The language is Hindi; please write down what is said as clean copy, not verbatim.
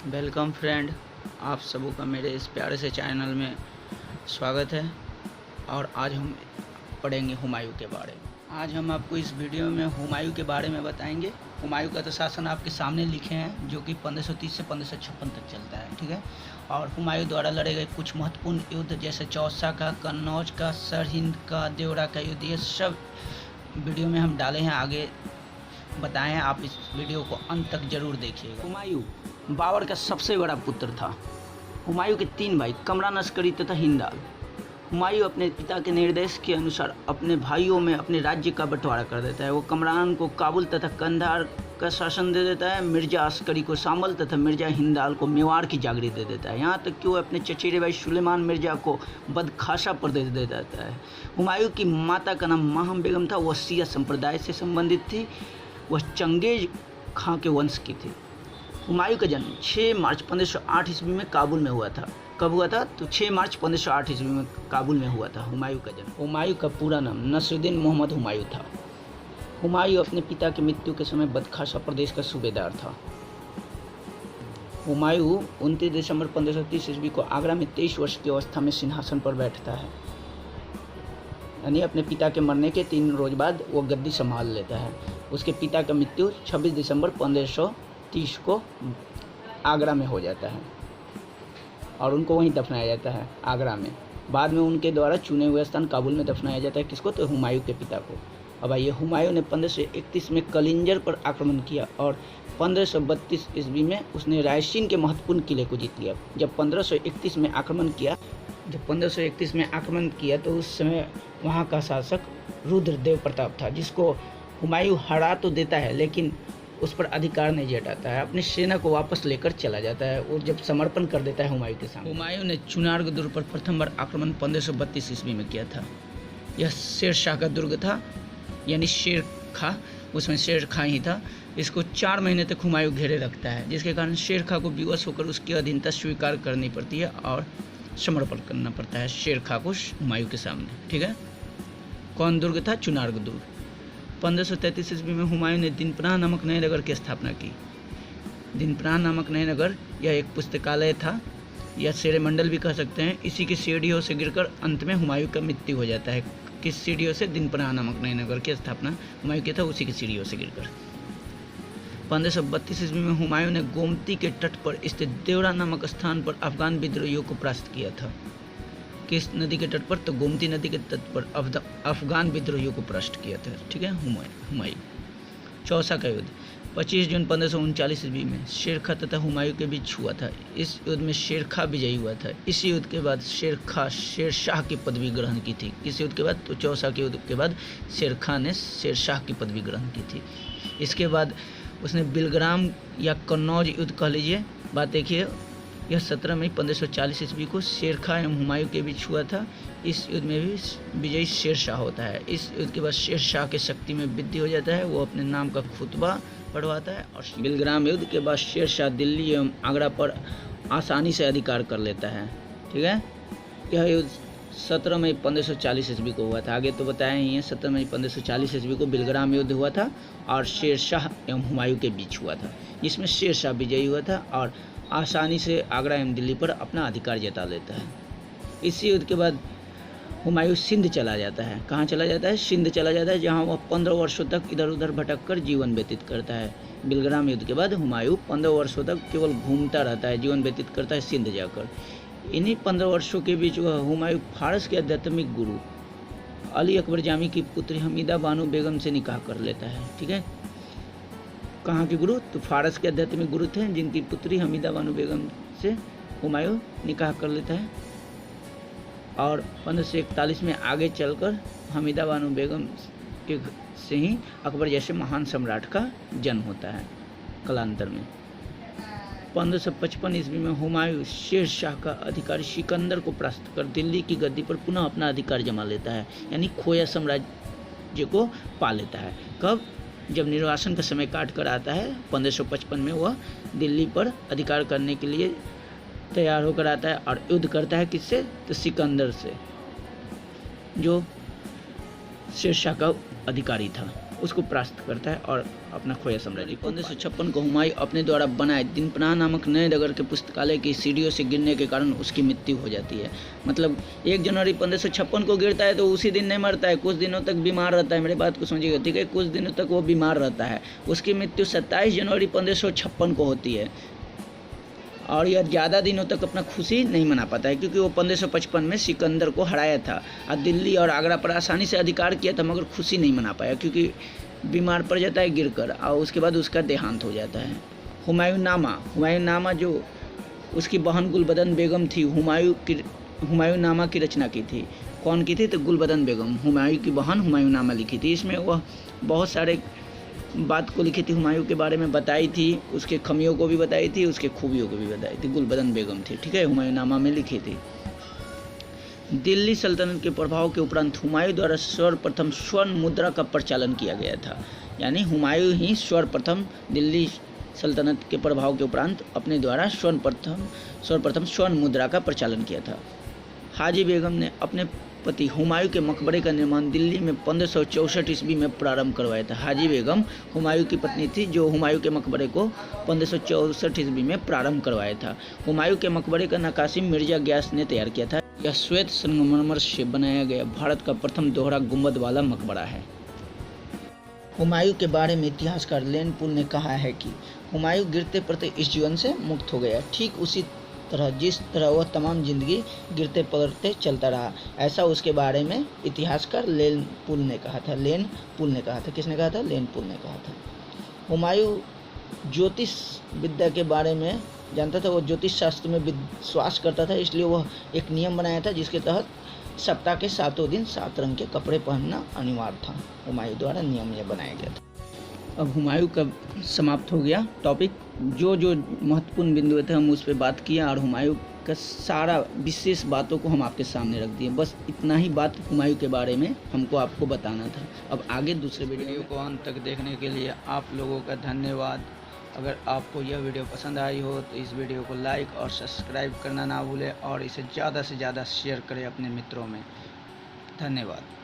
वेलकम फ्रेंड, आप सबों का मेरे इस प्यारे से चैनल में स्वागत है। और आज हम पढ़ेंगे हुमायूं के बारे में। आज हम आपको इस वीडियो में हुमायूं के बारे में बताएंगे। हुमायूं का तो शासन आपके सामने लिखे हैं, जो कि 1530 से 1556 तक चलता है, ठीक है। और हुमायूं द्वारा लड़े गए कुछ महत्वपूर्ण युद्ध, जैसे चौसा का, कन्नौज का, सरहिंद का, देवरा का युद्ध, ये सब वीडियो में हम डाले हैं, आगे बताएं। आप इस वीडियो को अंत तक जरूर देखिएगा। हुमायूं बाबर का सबसे बड़ा पुत्र था। हुमायूं के 3 भाई, कमरान, अस्करी तथा हिंदाल। हुमायूं अपने पिता के निर्देश के अनुसार अपने भाइयों में अपने राज्य का बंटवारा कर देता है। वो कमरान को काबुल तथा कंधार का शासन दे देता है, मिर्जा अस्करी को शामल तथा मिर्जा हिंदाल को मेवाड़ की जागीर दे देता है। यहाँ तक कि वो अपने चचेरे भाई सुलेमान मिर्जा को बदखाशा प्रदेश दे देता है। हुमायूं की माता का नाम माहम बेगम था। वह शिया संप्रदाय से संबंधित थी। वह चंगेज खां के वंश की थी। हुमायूं का जन्म 6 मार्च 1508 ईस्वी में काबुल में हुआ था। कब हुआ था? तो 6 मार्च 1508 ईस्वी में काबुल में हुआ था हुमायूं का जन्म। हुमायूं का पूरा नाम नसरुद्दीन मोहम्मद हुमायूं था। हुमायूं अपने पिता की मृत्यु के समय बदखाशा प्रदेश का सूबेदार था। हुमायूं 29 दिसंबर 1530 ईस्वी को आगरा में 23 वर्ष की अवस्था में सिंहासन पर बैठता है। यानी अपने पिता के मरने के 3 रोज बाद वो गद्दी संभाल लेता है। उसके पिता का मृत्यु 26 दिसंबर 1530 को आगरा में हो जाता है और उनको वहीं दफनाया जाता है, आगरा में। बाद में उनके द्वारा चुने हुए स्थान काबुल में दफनाया जाता है। किसको? तो हुमायूं के पिता को। अब आइए, हुमायूं ने 1531 में कलिंजर पर आक्रमण किया और 1532 ईस्वी में उसने रायसीन के महत्वपूर्ण किले को जीत लिया। जब 1531 में आक्रमण किया तो उस समय वहाँ का शासक रुद्रदेव प्रताप था, जिसको हुमायूं हरा तो देता है लेकिन उस पर अधिकार नहीं जताता है। अपनी सेना को वापस लेकर चला जाता है। वो जब समर्पण कर देता है हुमायूं के सामने। हुमायूं ने चुनार दुर्ग पर प्रथम बार आक्रमण 1532 ईस्वी में किया था। यह शेर शाह का दुर्ग था, यानी शेर खां, उसमें शेर खां ही था। इसको 4 महीने तक हुमायूं घेरे रखता है, जिसके कारण शेर खां को विवश होकर उसकी अधीनता स्वीकार करनी पड़ती है और समर्पण करना पड़ता है शेर खां को हुमायूं के सामने, ठीक है। कौन दुर्ग था? चुनार दुर्ग। 1533 ईस्वी में हुमायूं ने दिनपनाह नामक नए नगर की स्थापना की। दिनपनाह नामक नए नगर यह एक पुस्तकालय था, या शेर मंडल भी कह सकते हैं। इसी की सीढ़ियों से गिरकर अंत में हुमायूं का मृत्यु हो जाता है। किस सीढ़ियों से? दिनपनाह नामक नए नगर की स्थापना हुमायूं की था, उसी की सीढ़ियों से गिरकर। 1532 ईस्वी में हुमायूं ने गोमती के तट पर स्थित देवरा नामक स्थान पर अफगान विद्रोहियों को परास्त किया था। किस नदी के तट पर? तो गोमती नदी के तट पर अफगान विद्रोहियों को परास्त किया था, ठीक है, हुमायूं। चौसा का युद्ध 25 जून 1539 ईस्वी में शेर खां तथा हुमायूं के बीच हुआ था। इस युद्ध में शेर खां विजयी हुआ था। इस युद्ध के बाद शेर खां शेर शाह की पदवी ग्रहण की थी। किस युद्ध के बाद? तो चौसा के युद्ध के बाद शेर खां ने शेर शाह की पदवी ग्रहण की थी। इसके बाद उसने बिलग्राम या कन्नौज युद्ध कह लीजिए। बात देखिए, यह 17 मई 1540 ईस्वी को शेर खां एवं हुमायूं के बीच हुआ था। इस युद्ध में भी विजयी शेर शाह होता है। इस युद्ध के बाद शेर शाह की शक्ति में वृद्धि हो जाता है। वो अपने नाम का खुतबा पढ़वाता है और बिलग्राम युद्ध के बाद शेर शाह दिल्ली एवं आगरा पर आसानी से अधिकार कर लेता है, ठीक है। यह युद्ध 17 मई 1540 ईस्वी को हुआ था। आगे तो बताया ही है, 17 मई 1540 ईस्वी को बिलग्राम युद्ध हुआ था और शेर शाह एवं हुमायूं के बीच हुआ था, जिसमें शेर शाह विजयी हुआ था और आसानी से आगरा एवं दिल्ली पर अपना अधिकार जता लेता है। इसी युद्ध के बाद हुमायूं सिंध चला जाता है। कहाँ चला जाता है? सिंध चला जाता है, जहाँ वह 15 वर्षों तक इधर उधर भटक कर जीवन व्यतीत करता है। बिलग्राम युद्ध के बाद हुमायूं 15 वर्षों तक केवल घूमता रहता है, जीवन व्यतीत करता है सिंध जाकर। इन्हीं 15 वर्षों के बीच वह हुमायूं फारस के आध्यात्मिक गुरु अली अकबर जामी की पुत्री हमीदा बानो बेगम से निकाह कर लेता है, ठीक है। कहाँ के गुरु? तो फारस के आध्यात्मिक गुरु थे, जिनकी पुत्री हमीदा बानो बेगम से हुमायूं निकाह कर लेता है। और 1541 में आगे चलकर हमीदा बानो बेगम के से ही अकबर जैसे महान सम्राट का जन्म होता है कालांतर में। 1555 ईस्वी में हुमायूं शेर शाह का अधिकारी सिकंदर को परास्त कर दिल्ली की गद्दी पर पुनः अपना अधिकार जमा लेता है, यानी खोया साम्राज्य को पा लेता है। कब? जब निर्वासन का समय काट कर आता है 1555 में वह दिल्ली पर अधिकार करने के लिए तैयार होकर आता है और युद्ध करता है। किससे? तो सिकंदर से, जो शेर शाह का अधिकारी था। उसको परास्त करता है और अपना खोया साम्राज्य। 1556 को हुमायूं अपने द्वारा बनाए दिनपनाह नामक नए नगर के पुस्तकालय की सीढ़ियों से गिरने के कारण उसकी मृत्यु हो जाती है। मतलब 1 जनवरी 1556 को गिरता है तो उसी दिन नहीं मरता है, कुछ दिनों तक बीमार रहता है। मेरे बात को समझिएगा, ठीक है, कुछ दिनों तक वो बीमार रहता है। उसकी मृत्यु 27 जनवरी 1556 को होती है और यह ज़्यादा दिनों तक अपना खुशी नहीं मना पाता है, क्योंकि वो 1555 में सिकंदर को हराया था और दिल्ली और आगरा पर आसानी से अधिकार किया था, मगर खुशी नहीं मना पाया क्योंकि बीमार पड़ जाता है गिरकर और उसके बाद उसका देहांत हो जाता है। हुमायूंनामा जो उसकी बहन गुलबदन बेगम थी, हुमायूंनामा की रचना की थी। कौन की थी? तो गुलबदन बेगम, हुमायूं की बहन हुमायूंनामा लिखी थी। इसमें वह बहुत सारे बात को लिखी थी, हुमायूं के बारे में बताई थी, उसके खमियों को भी बताई थी, उसके खूबियों को भी बताई थी। गुलबदन बेगम थी, ठीक है, हुमायूंनामा में लिखी थी। दिल्ली सल्तनत के प्रभाव के उपरांत हुमायूं द्वारा सर्वप्रथम स्वर्ण मुद्रा का प्रचलन किया गया था। यानी हुमायूं ही सर्वप्रथम दिल्ली सल्तनत के प्रभाव के उपरांत अपने द्वारा सर्वप्रथम स्वर्ण मुद्रा का प्रचलन किया था। हाजी बेगम ने अपने पति हुमायूं के मकबरे का निर्माण दिल्ली में 1564 ईस्वी में प्रारंभ करवाया था। हाजी बेगम हुमायूं की पत्नी थी जो हुमायूं के मकबरे को 1564 ईस्वी में प्रारंभ करवाया था। हुमायूं के मकबरे का नक्काशी मिर्जा ग्यास ने तैयार किया था। यह श्वेत संगमरमर से बनाया गया भारत का प्रथम दोहरा गुंबद वाला मकबरा है। हुमायूं के बारे में इतिहासकार लेन पुल ने कहा है कि हुमायूं गिरते पड़ते इस जीवन से मुक्त हो गया, ठीक उसी तरह जिस तरह वह तमाम जिंदगी गिरते पड़ते चलता रहा। ऐसा उसके बारे में इतिहासकार लेन पुल ने कहा था। किसने कहा था? लेन पुल ने कहा था। हुमायूं ज्योतिष विद्या के बारे में जानता था, वो ज्योतिष शास्त्र में विश्वास करता था, इसलिए वह एक नियम बनाया था जिसके तहत सप्ताह के 7 दिन 7 रंग के कपड़े पहनना अनिवार्य था। हुमायूं द्वारा नियम यह बनाया गया था। अब हुमायूं का समाप्त हो गया टॉपिक। जो महत्वपूर्ण बिंदु थे हम उस पर बात किए और हुमायूं का सारा विशेष बातों को हम आपके सामने रख दिए। बस इतना ही बात हुमायूं के बारे में हमको आपको बताना था। अब आगे दूसरे वीडियो को अंत तक देखने के लिए आप लोगों का धन्यवाद। अगर आपको यह वीडियो पसंद आई हो तो इस वीडियो को लाइक और सब्सक्राइब करना ना भूलें और इसे ज़्यादा से ज़्यादा शेयर करें अपने मित्रों में। धन्यवाद।